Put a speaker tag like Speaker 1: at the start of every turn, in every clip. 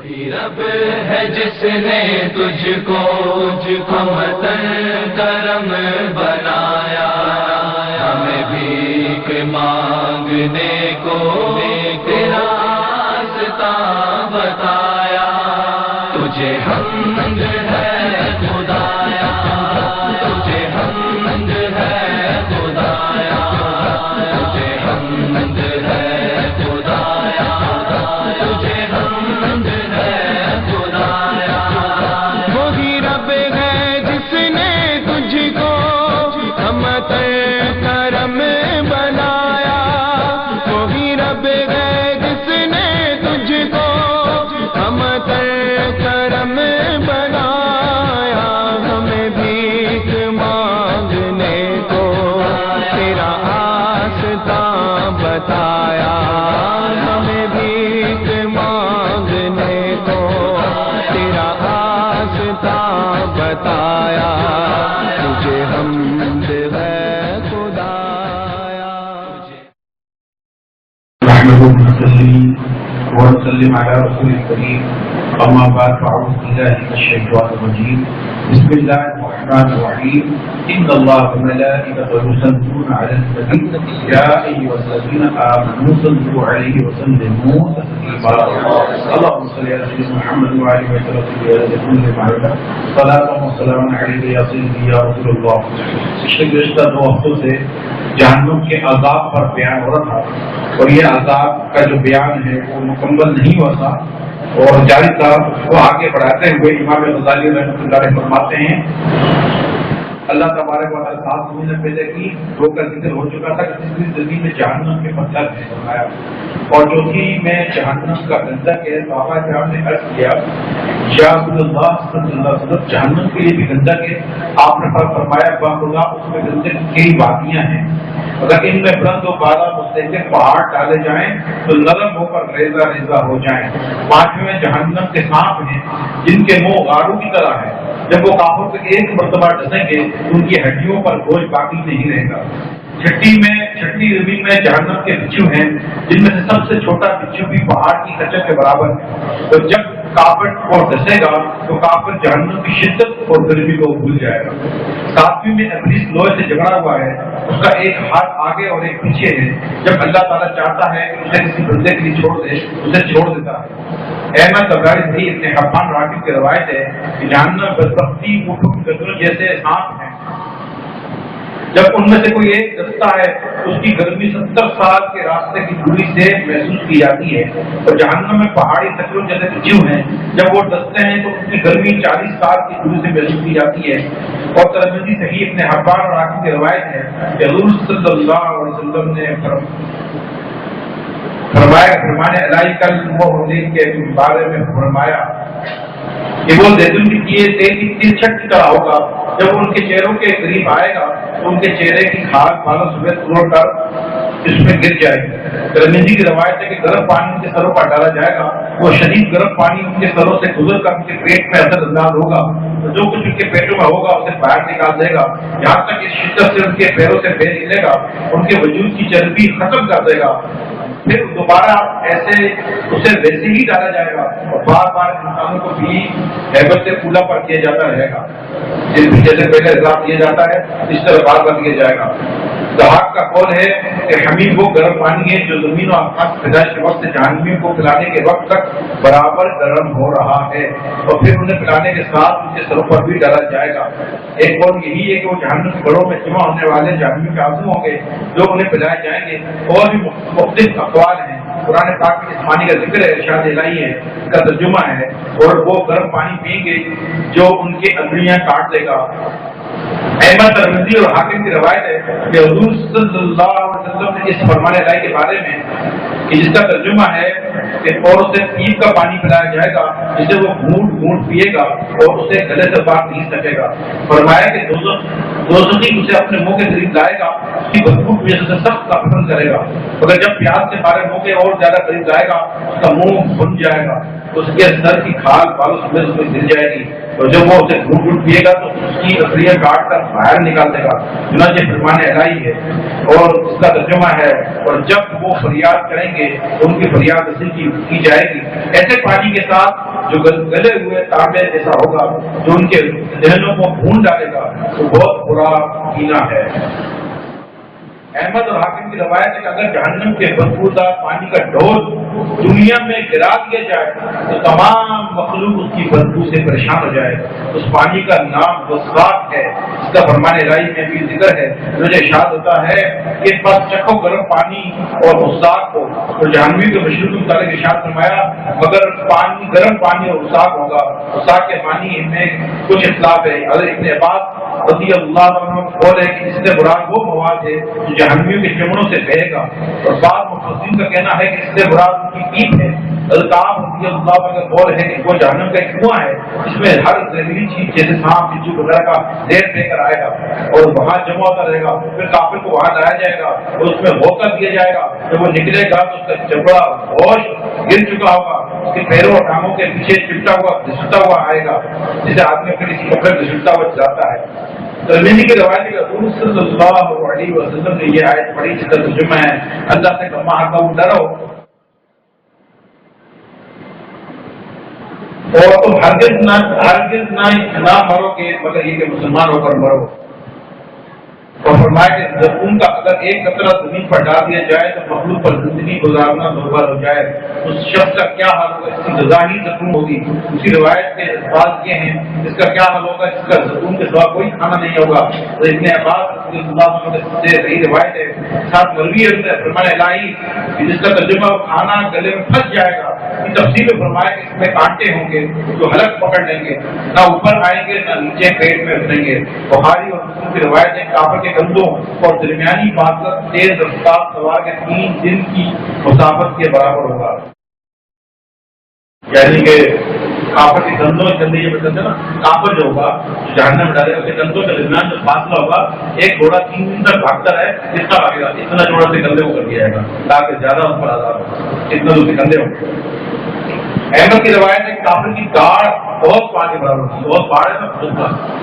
Speaker 1: رب ہے جس نے تجھ کو ہمتن کرم بنایا، ہمیں بھیک مانگنے کو تیرا راستہ بتایا، تجھے حمد ہے خدایا، تجھے حمد ہے خدایا، تجھے حمد ہے خدایا، تجھے حمد ہے خدایا۔
Speaker 2: وہی رب ہے جس نے تجھ کو ہمتن کرم بنایا، وہی رب ہے جس نے تجھ کو ہمتن کرم بنایا، ہمیں بھیک مانگنے کو تیرا راستہ بتایا، ہمیں بھیک مانگنے کو تیرا راستہ بتایا، تجھے حمد ہے خدایا۔
Speaker 3: نحمده ونسلم على رسول الكريم، اما بعد فاعوذ بالله من الشيطان الرجيم، بسم الله الرحمن الرحيم، ان الله وملائكته يصلون على النبي يا ايها الذين امنوا صلوا عليه وسلموا تسليما، اللهم صل على سيدنا محمد وعلى اله وصحبه صلاة وسلام عليك يا سيدي يا رسول الله۔ پچھلے گزشتہ 2 ہفتوں سے جہنم کے عذاب پر بیان ہو رہا تھا، اور یہ عذاب کا جو بیان ہے وہ مکمل نہیں ہوا تھا اور جاری تھا۔ وہ آگے بڑھاتے ہوئے امام غزالی رحمۃ اللہ علیہ فرماتے ہیں، اللہ تبارک و تعالیٰ 7 مہینے پہلے کی 2 کا ذکر ہو چکا تھا کہ تیسری زمین میں جہنم کے مطلب ہے فرمایا، اور چوتھی میں جہنم کا گندک ہے۔ صحابہ کرام نے عرض کیا یا رسول اللہ صلی اللہ علیہ وسلم، جہنم کے لیے بھی گندک ہے؟ آپ نے فرمایا باخدا اس میں گندک کئی وادیاں ہیں، اگر ان میں بلند و بالا مستحکم پہاڑ ڈالے جائیں تو نرم ہو کر ریزہ ریزہ ہو جائیں۔ 5ویں میں جہنم کے سانپ ہیں جن کے منہ غاروں کی طرح ہے، جب وہ کافروں کو ایک مرتبہ ڈسیں گے تو ان کی ہڈیوں پر گوشت باقی نہیں رہے گا۔ چھٹی زمین میں جہنم کے بچھو ہیں جن میں سے سب سے چھوٹا بچھو بھی پہاڑ کی کچر کے برابر ہے، اور جب کافر کو ڈسے گا تو کافر جہنم کی شدت اور گرمی کو بھول جائے گا۔ 7ویں میں ابلیس لوہے سے جھگڑا ہوا ہے، اس کا ایک ہاتھ آگے اور ایک پیچھے ہے، جب اللہ تعالیٰ چاہتا ہے کہ اسے کسی بندے کے لیے چھوڑ دے اسے چھوڑ دیتا ہے۔ احمد تبرانی صحیح ابن حبان راغب کی روایت ہے کہ جہنم بدبختی جیسے سانپ ہیں، جب ان میں سے کوئی ایک دستہ ہے اس کی گرمی 70 سال کے راستے کی دوری سے محسوس کی جاتی ہے، اور جہنم میں پہاڑی تکروں جیسے بچھو ہیں، جب وہ دستے ہیں تو ان کی گرمی 40 سال کی دوری سے محسوس کی جاتی ہے۔ اور ترمذی صحیح ابن حبان اور حاکم کی روایت ہے کہ حضور صلی اللہ علیہ وسلم نے فرمانے علیہ کل کے بارے میں فرمایا کہ وہ زیتون کی تیل کی تیرچھٹ کی طرح ہوگا، جب وہ ان کے چہروں کے قریب آئے گا تو ان کے چہرے کی کھال بالوں سفید توڑ کر اس میں گر جائے گی۔ ترمذی کی روایت ہے کہ گرم پانی ان کے سروں پر ڈالا جائے گا، وہ شدید گرم پانی ان کے سروں سے گزر کر ان کے پیٹ میں اثر انداز ہوگا، جو کچھ ان کے پیٹوں میں ہوگا اسے باہر نکال دے گا، یہاں تک کہ شدت سے ان کے پیروں سے بے نکلے گا، ان کے وجود کی چربی ختم کر دے گا۔ پھر دوبارہ ایسے اسے ویسے ہی ڈالا جائے گا، اور بار بار انسانوں کو بھی ہیبت سے پھولا پر کیا جاتا رہے گا، جیسے پہلے حساب کیا جاتا ہے اس طرح بار بار کیا جائے گا۔ ضحاک کا قول ہے کہ حمیم وہ گرم پانی ہے جو زمین و آسمان کی پیدائش کے وقت سے جہنمیوں کو پلانے کے وقت تک برابر گرم ہو رہا ہے، اور پھر انہیں پلانے کے ساتھ ان کے سروں پر بھی ڈالا جائے گا۔ ایک قول یہی ہے کہ وہ جہنم کے گڑھوں میں جمع ہونے والے جہنمیوں کے آنسو ہوں گے جو انہیں پلائے جائیں گے۔ اور بھی مختلف اقوال ہیں، قرآن پاک میں اس پانی کا ذکر ہے، ارشاد الہی ہے، اس کا ترجمہ ہے، اور وہ گرم پانی پئیں گے جو ان کی انگلیاں کاٹ دے گا۔ احمد ترمذی اور حاکم کی روایت ہے کہ حضور صلی اللہ علیہ وسلم نے اس فرمان الہی کے بارے میں کہ جس کا ترجمہ ہے کہ اور اسے پیپ کا پانی پلایا جائے گا جسے وہ گھونٹ گھونٹ پیے گا اور اسے گلے سے باہر نہیں سکے گا، فرمایا کہ دوزخی اسے اپنے منہ کے قریب لائے گا، اس کی بدبو کی وجہ سے سخت پسند کرے گا، مگر جب پیاس سے بارے منہ کے اور زیادہ قریب لائے گا اس کا منہ بن جائے گا، اس کے سر کی کھال بالوں سمیت اس میں گر جائے گی، اور جب وہ اسے گھونٹ گھونٹ پیے گا تو اس کی اکڑیاں کاٹ کر باہر نکال دے گا۔ چنانچہ فرمان الہی ہے اور اس کا ترجمہ ہے، اور جب وہ فریاد کریں گے تو ان کی فریاد رسی کی جائے گی، ایسے پانی کے ساتھ جو گلے ہوئے تانبے جیسا ہوگا، جو ان کے ذہنوں کو بھون ڈالے گا، وہ بہت برا پینا ہے۔ احمد اور حاکم کی روایت ہے کہ اگر جہنم کے بدبودار پانی کا ڈول دنیا میں گرا دیا جائے تو تمام مخلوق اس کی بدبو سے پریشان ہو جائے۔ اس پانی کا نام وسواق ہے، اس کا فرمان الہی میں بھی ذکر ہے۔ مجھے ارشاد ہوتا ہے کہ بس چکھو گرم پانی اور وسواق کو، اور جہنمی کے مشروب کے متعلق ارشاد فرمایا مگر پانی گرم پانی اور وسواق ہوگا۔ وسواق کے پانی میں کچھ اختلاف ہے۔ حضرت ابن عباس رضی اللہ عنہ بول ہے کہ اس سے مراد وہ مواد ہے جو جہنمیوں کے چمڑوں سے بہے گا، اور بعض مفسرین کا کہنا ہے کہ اس سے مراد ان کی پیپ ہے۔ حضرت عام رضی اللہ عنہ کا قول ہے کہ وہ جہنم کا ایک کنواں ہے جس میں ہر زہریلی چیز جیسے سانپ بچھو وغیرہ کا زہر دے کر آئے گا اور وہاں جمع ہوتا رہے گا، پھر کافر کو وہاں لایا جائے گا اور اس میں موقع دیا جائے گا۔ جب وہ نکلے گا تو اس کا چمڑا ہوش گر چکا ہوگا، اس کے پیروں اور ٹانگوں کے پیچھے چپٹا ہوا گھسٹا ہوا آئے گا، جسے آدمی اپنے کسی کپڑے گھسٹتا ہوا چلاتا ہے۔ ترمذی کی روایت ہے رسول صلی اللہ علیہ وسلم نے یہ آیت پڑھی جس کا ترجمہ ہے اللہ سے کما حقہ ڈرو اور تم ہرگز نہ مرو گے مگر یہ کہ مسلمان ہو کر مرو۔ اور فرمایا کہ زخم کا اگر ایک قطرہ زمین پر ڈال دیا جائے تو مخلوق پر زندگی گزارنا دشوار ہو جائے، اس شخص کا کیا حال ہوگا؟ اس کی غذا ہی زخم ہوگی۔ اسی روایت کے الفاظ یہ ہیں اس کا کیا حال ہوگا؟ اس کا زخم کے سوا کوئی کھانا نہیں ہوگا۔ تو ابن عباس رضی اللہ عنہ سے صحیح روایت ہے، ساتھ مروی ہے فرمان الہی جس کا ترجمہ کھانا گلے میں پھنس جائے گا۔ تفصیل میں فرمایا کہ اس میں کانٹے ہوں گے جو حلق پکڑ لیں گے، نہ اوپر آئیں گے نہ نیچے پیٹ میں اتریں گے۔ بخاری اور مسلم کی روایت ہے کافر کے کندھوں اور درمیانی فاصلہ تیز رفتار سوار کے 3 دن کی مسافت کے برابر ہوگا۔ یعنی کہ کافر کے کندھوں کندھے یہ بتاتے ہیں نا، کافر جو ہوگا جہنم میں ڈالے اس کے کندھوں کے درمیان جو فاصلہ ہوگا، ایک گھوڑا 3 دن تک بھاگتا ہے کتنا بھاگے گا، اتنا جوڑا سے کندھے کو کر دیا جائے گا تاکہ زیادہ اس پر آزاد ہو، اتنا اس کے کندھے ہوں گے۔ احمد کی روایت ہے کافر کی داڑھ بہت پاڑ کے برابر ہوگی، بہت پاڑ ہے نا خود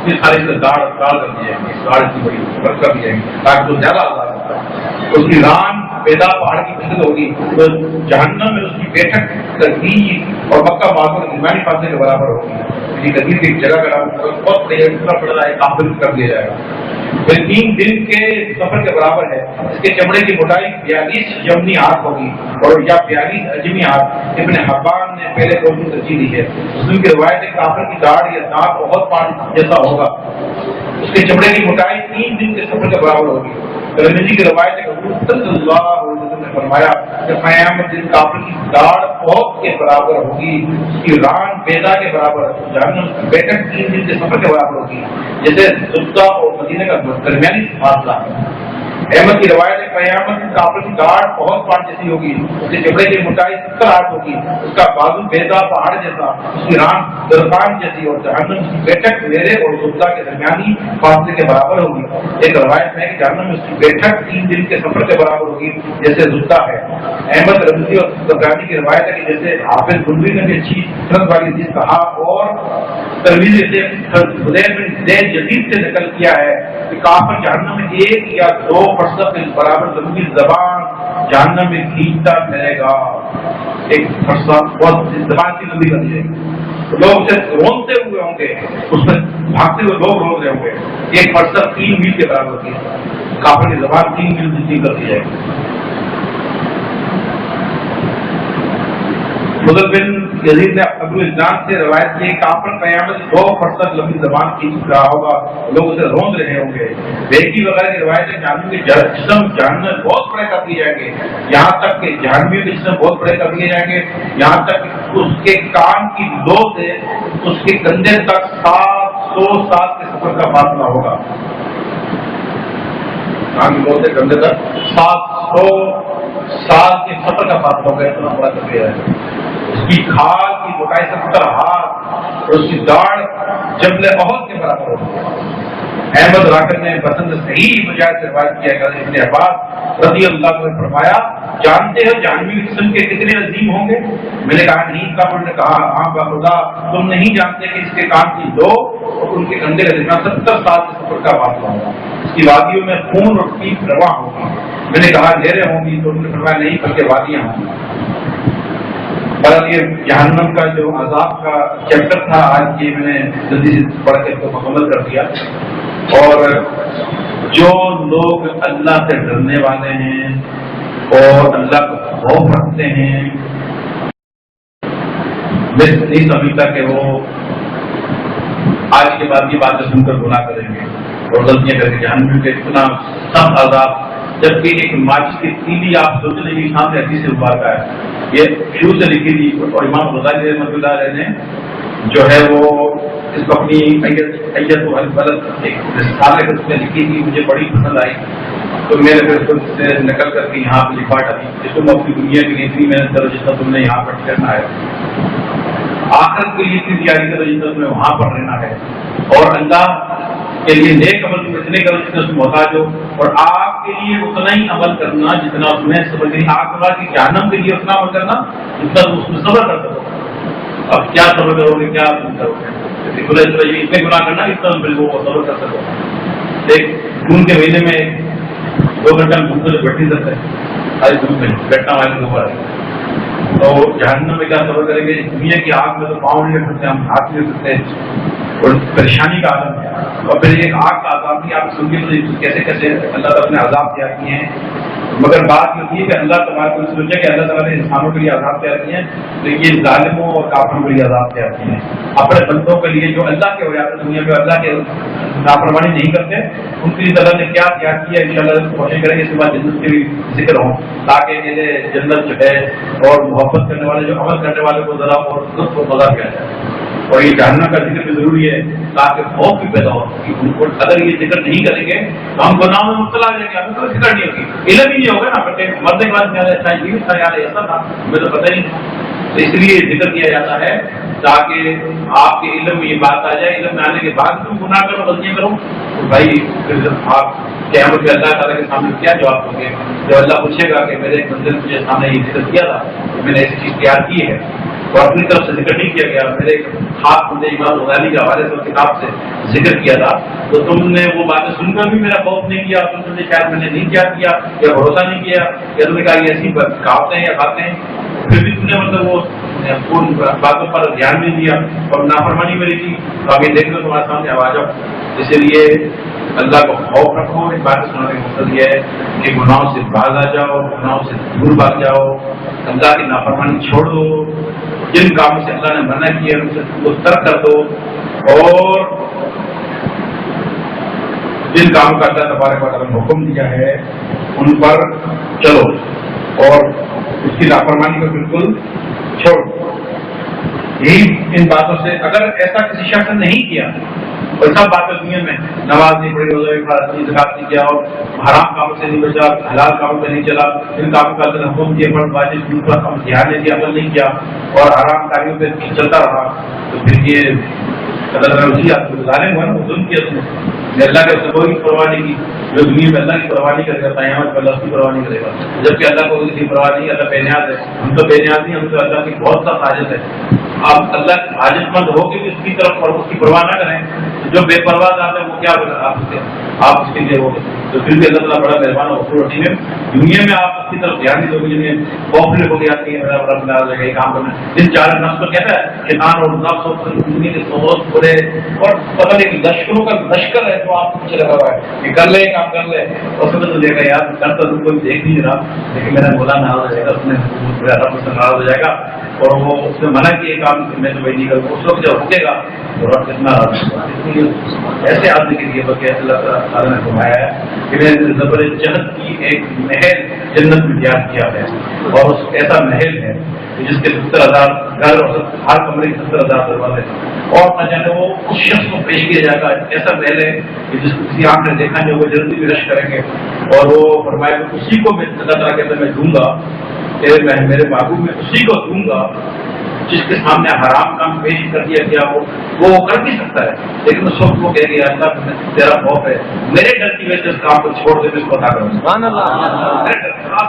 Speaker 3: اس ساری سے داڑھ کر دی جائے گی، داڑھ کی بڑی برف کر دی جائے گی تاکہ وہ زیادہ آزاد ہوتا ہے۔ اس کی ران پیدا پہاڑ کی قسط ہوگی تو جہنم میں اس کی بیٹھک تقدیر اور مکہ معظم کے درمیانی فاصلے کے برابر ہوگی۔ تقدیر کی جگہ کا نام بہت پڑ رہا ہے، کافر کر دیا جائے گا۔ پھر 3 دن کے سفر کے برابر ہے۔ اس کے چمڑے کی موٹائی 42 یمنی ہاتھ ہوگی اور یا 42 اجمی ہاتھ۔ ابن حبان نے پہلے قول کی ترجیح دی ہے۔ مسلم کی روایت ہے کافر کی داڑھ یا دانت بہت پانی جیسا ہوگا، اس کے چمڑے کی موٹائی 3 دن کے سفر کے برابر ہوگی۔ ترمذی کی روایت ہے کہ صلی اللہ علیہ وسلم نے فرمایا کہ قیامت دن کافر کی داڑھ بہت کے برابر ہوگی، اس کی ران بیضا کے برابر، جہنم کی بیٹھک 3 دن کے سفر کے برابر ہوگی جیسے زبدہ اور مدینہ کا درمیانی فاصلہ ہے۔ احمد کی روایت ہے قیامت دن کافر کی داڑھ بہت پہاڑ جیسی ہوگی، اس کے چمڑے کی موٹائی 70 ہاتھ ہوگی، اس کا بازو بیضا پہاڑ جیسا، اس کی ران درخان جیسی، اور جہنم کی بیٹھک میرے اور زبدہ کے درمیانی فاصلے کے برابر ہوگی۔ ایک روایت میں کہ جہنم میں اس کی بیٹھک 3 دن کے سفر کے برابر ہوگی جیسے زبدہ ہے۔ احمد رمضی اور طبرانی کی روایت ہے کہ جیسے حافظ گنوی نے بھی اچھی سند والی حدیث کہا اور ترمذی سے حذیفہ بن زید یزید سے نقل کیا ہے کہ کافر جہنم میں 1 یا 2 فرسخ کے برابر لمبی زبان جہنم میں کھینچتا پھیلے گا۔ ایک فرسخ بہت زبان کی لمبی کر دی جائے گی، لوگ اسے رونتے ہوئے ہوں گے، اس میں بھاگتے ہوئے لوگ روک رہے ہوں گے۔ ایک فرسخ 3 میل کے برابر ہوتی ہے، کافر کی زبان 3 میل جتنی کر دی جائے گی۔ فضل بن یزید نے ابو الجان سے روایت کی کافر قیامت 2 فرسخ لمبی زبان کھینچ رہا ہوگا، لوگ اسے روند رہے ہوں گے۔ بیکی وغیرہ کی روایت ہے جہنم کے جسم جہنم میں بہت بڑے کر دیے جائیں گے، یہاں تک کہ جہنمیوں کے جسم بہت بڑے کر دیے جائیں گے، یہاں تک کہ اس کے کان کی لو سے اس کے کندھے تک 700 سال کے سفر کا فاصلہ ہوگا۔ کان کی لو سے کندھے تک 700 سال کے سفر کا فاصلہ ہوگا، اتنا بڑا کر دیا ہے۔ اس کی کھال کی موٹائی 70 ہاتھ اور اس کی داڑھ جبل احد کے برابر ہوگی۔ احمد راکر نے پسند صحیح مجاہد سے روایت کیا کہ ابن عباس رضی اللہ عنہ نے فرمایا جانتے ہو جہنمی قسم کے کتنے عظیم ہوں گے؟ میں نے کہا نہیں، کب؟ انہوں نے کہا ہاں بخدا تم نہیں جانتے کہ اس کے کان کی لو اور ان کے کندھے کے درمیان 70 سال کے سفر کا فاصلہ ہوگا، اس کی وادیوں میں خون اور پیپ رواں ہوگی۔ میں نے کہا لہریں ہوں گی، تو انہوں نے فرمایا نہیں بلکہ وادیاں ہوں گی۔ بہرحال یہ جہنم کا جو عذاب کا چیپٹر تھا آج یہ میں نے جلدی سے پڑھ کے اس کو مکمل کر دیا. اور جو لوگ اللہ سے ڈرنے والے ہیں اور اللہ کو خوف رکھتے ہیں، میں نہیں سمجھتا کہ وہ آج کے بعد یہ باتیں سن کر گناہ کریں گے اور غلطیاں کر کے جہنم کے اتنا سخت عذاب، جبکہ ایک ماچس کی تیلی آپ سوچ لیں گے سامنے حدیث سے مبارکہ ہے، یہ شروع سے لکھی تھی. اور امام غزالی رحمۃ اللہ علیہ نے جو ہے وہ اس کو اپنی ایت و البلد ایک رسالے میں اس نے لکھی تھی، مجھے بڑی پسند آئی تو میں نے پھر خود سے نقل کر کے یہاں پہ لکھا ڈالی. اس کو میں اپنی دنیا کے لیے اتنی محنت کروں جتنا تم نے یہاں پر کرنا ہے، آخرت کے لیے اتنی تیاری کرو جتنا تمہیں وہاں پر رہنا ہے، اور اللہ کے لیے نیک عمل تم اتنے کرو جتنا تم محتاج ہو، اور آپ کے لیے اتنا ہی عمل کرنا جتنا تمہیں سمجھ نہیں آگ اللہ کی جہنم کے لیے اتنا عمل کرنا جتنا تم اس میں صبر کر سکو. اب کیا صبر کرو گے، کیا تم کرو گے؟ اتنے گناہ کرنا اتنا تم وہ صبر کر سکو. ایک جون کے مہینے میں 2 گھنٹہ گھومتے تو بیٹھ نہیں سکتے، آج دھوپ میں بیٹھنا والے کے اوپر ہے. تو جہنم میں کیا صبر کریں گے؟ دنیا کی آگ میں تو پاؤں نہیں رکھ سکتے، ہم ہاتھ نہیں رکھ سکتے، اور پریشانی کا عالم ہے. اور پھر ایک آگ کا عذاب کی آپ سن کے کیسے کیسے اللہ تعالیٰ نے عذاب تیار کیے ہیں. مگر بات یہ ہے کہ اللہ تبارک و تعالیٰ سوچا کہ اللہ تعالیٰ نے انسانوں کے لیے عذاب تیار کیے ہیں، تو یہ ظالموں اور کافروں کے لیے عذاب تیار کیے ہیں. اپنے بندوں کے لیے جو اللہ کے ہو جاتے ہیں، دنیا میں اللہ کے نافرمانی نہیں کرتے، ان کے لیے اللہ نے کیا تیار کیا، انشاءاللہ کوشش کریں گے اس کے بعد جنت کے بھی ذکر ہوں، تاکہ یہ جنت جو ہے اور محبت کرنے والے جو عمل کرنے والے کو ذرا اور لطف و مزہ کیا جائے. اور یہ جاننا کا ذکر بھی ضروری ہے تاکہ خوف بھی پیدا ہو. اگر یہ ذکر نہیں کریں گے تو ہم گناہوں میں مبتلا ہو جائیں گے، ہمیں کوئی فکر نہیں ہوگی، علم ہی نہیں ہوگا نا. بلکہ مرنے کے بعد اچھا یار ایسا تھا ہمیں تو پتہ ہی نہیں. تو اس لیے ذکر کیا جاتا ہے تاکہ آپ کے علم میں یہ بات آ جائے. علم میں آنے کے بعد تم گناہ کرو، غلطیاں کرو تو بھائی پھر آپ قیامت میں اللہ تعالیٰ کے سامنے کیا جواب دو گے؟ جب اللہ پوچھے گا کہ میرے منزل مجھے سامنے یہ ذکر کیا تھا، میں نے ایسی چیز تیار کی ہے اور اپنی طرف سے ذکر نہیں کیا گیا، میرے خاص مجھے امام غزالی کے حوالے سے کتاب سے ذکر کیا تھا، تو تم نے وہ باتیں سن کر بھی میرا خوف نہیں کیا، تم نے شاید میں نے نہیں کیا یا بھروسہ نہیں کیا، یا تم نے کہا یہ ایسی کہاوتیں ہیں یا باتیں ہیں، پھر بھی تم نے مطلب وہ ان باتوں پر دھیان نہیں دیا اور نافرمانی میری کی. تو اب یہ دیکھ لو تمہارے سامنے آواز آؤ. اسی لیے اللہ کو خوف رکھو. اس بات سنانے کا مقصد یہ ہے کہ گناہوں سے باز آ جاؤ، گناہوں سے دور بھاگ جاؤ، اللہ کی نافرمانی چھوڑ دو، جن کاموں سے اللہ نے منع کیا ان سے وہ ترک کر دو، اور جن کاموں کا اللہ تبارک و تعالیٰ نے حکم دیا ہے ان پر چلو، اور اس کی نافرمانی کو بالکل چھوڑ. یہی ان باتوں سے اگر ایسا کسی شخص نے نہیں کیا، اور سب باتیں دنیا میں نماز نہیں پڑھی، روزہ نہیں، زکات نہیں کیا، اور حرام کاموں سے نہیں بچا، حلال کاموں پہ نہیں چلا، ان کاموں کا اللہ نے حکم دیا فرض واجب ان پر ہم دھیان نہیں دیا، عمل نہیں کیا، اور حرام کاریوں پہ چلتا رہا، تو پھر یہ اللہ تعالیٰ اسی آپ کو ظالم ہوا نا، وہ ظلم کیا تم نے. اللہ کے کوئی پرواہ نہیں کی. جو دنیا میں اللہ کی پرواہ نہیں کرے گا قیامت میں اللہ اس کی پرواہ نہیں کرے گا. جبکہ اللہ کو کسی پرواہ نہیں، اللہ بے نیاز ہے. ہم تو بے نیاز نہیں، ہم تو اللہ کی بہت سخت حاجت ہے. آپ اللہ حاجت مند ہو کے بھی اس کی طرف اور اس کی پرواہ نہ کریں. جو بے پرواہ ذات ہے وہ کیا آپ اس کے لیے ہو گئے. تو پھر بھی اللہ تعالیٰ بڑا مہربان اور دنیا میں آپ اس کی طرف دھیان نہیں دو گے، جنہیں کوفر ہو گیا کہ یہ کام کرنا. جن چار نفس کو کہتا ہے شیطان اور نفس اور دنیا کے سوچ برے اور پتہ نہیں لشکروں کا لشکر ہے جو آپ کو پیچھے لگا ہوا ہے کہ کر لے کام کر لے، اور سمجھ لے گا یار کرتا تو کوئی دیکھ نہیں رہا، لیکن میرا مولا ناراض ہو جائے گا، اس میں رب سے ناراض ہو جائے گا، اور وہ اس نے منع کیے کام میں تو وہی نہیں کروں. اس وقت جب رکے گا تو رب کتنا ایسے آدمی کے لیے بلکہ اللہ تعالیٰ نے فرمایا ہے کہ میں نے زبر جنت کی ایک محل جنت میں تیار کیا ہے، اور اس ایسا محل ہے جس کے 70,000 گھر اور ہر کمرے کے 70,000 دروازے، اور نہ جانے وہ اس شخص کو پیش کیا جائے گا. ایسا محل ہے کہ جس کو کسی آنکھ نے دیکھا نہیں وہ جلدی بھی رش کریں گے، اور وہ فرمایا کہ اسی کو میں اللہ تعالیٰ کہتے میں دوں گا، میرے محبوب میں اسی کو دوں گا جس کے سامنے حرام کام پیش کر دیا گیا وہ کر بھی سکتا ہے، لیکن اس وقت وہ کہہ گیا اللہ تیرا خوف ہے، میرے ڈر کی وجہ سے اس کام کو چھوڑ دے، میں اس کو عطا کروں گا.